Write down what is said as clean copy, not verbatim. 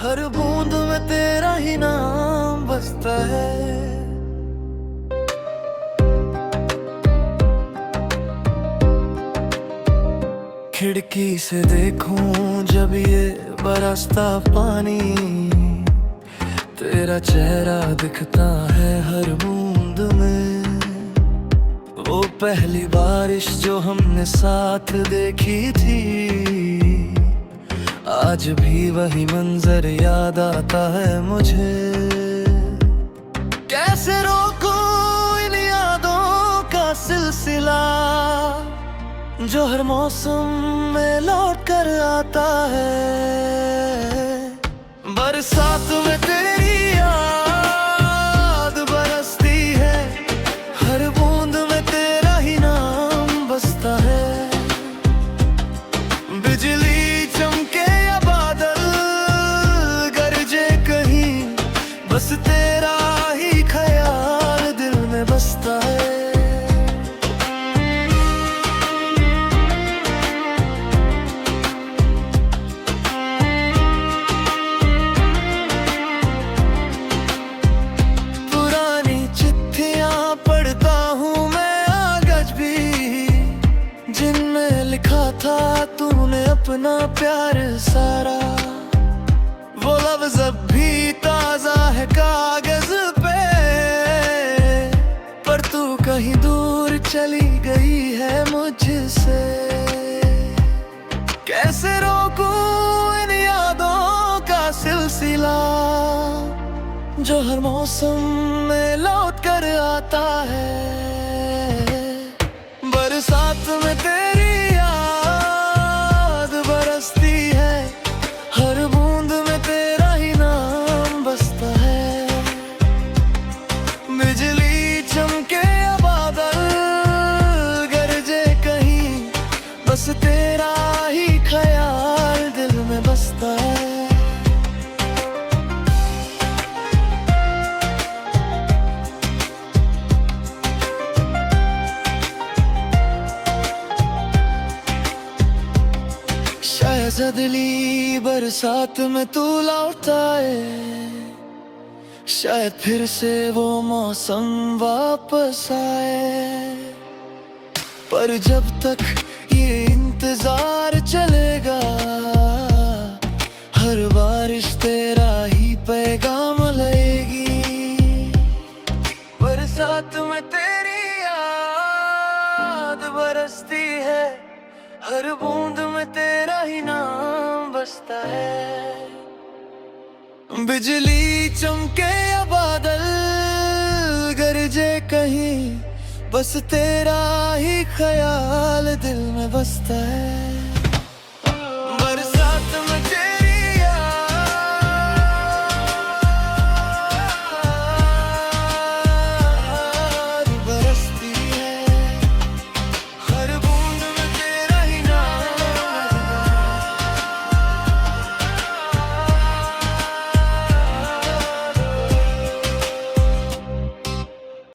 हर बूंद में तेरा ही नाम बसता है। खिड़की से देखूं जब ये बरसता पानी, तेरा चेहरा दिखता है हर बूंद में। वो पहली बारिश जो हमने साथ देखी थी, आज भी वही मंजर याद आता है मुझे। कैसे रोकूं इन यादों का सिलसिला जो हर मौसम में लौट कर आता है। बरसात में तेरी याद बरसती है, हर बूंद में तेरा ही नाम बसता है। बिजली चमके या बादल गरजे कहीं, बस तेरा ही ख्याल दिल में बसता है। लिखा था तूने अपना प्यार सारा, वो लफ्ज़ अब भी ताज़ा है कागज़ पे। पर तू कहीं दूर चली गई है मुझसे। कैसे रोकूं इन यादों का सिलसिला जो हर मौसम में लौट कर आता है। बरसात में तेरी बिजली चमके या बादल गरजे कहीं, बस तेरा ही ख्याल दिल में बसता है। शायद अगली बरसात में तू लौट आए, शायद फिर से वो मौसम वापस आए। पर जब तक ये इंतजार चलेगा, हर बारिश तेरा ही पैगाम लाएगी। बरसात में तेरी याद बरसती है, हर बूंद में तेरा ही नाम बसता है। बिजली चमके या बादल गरजे कहीं, बस तेरा ही ख्याल दिल में बसता है।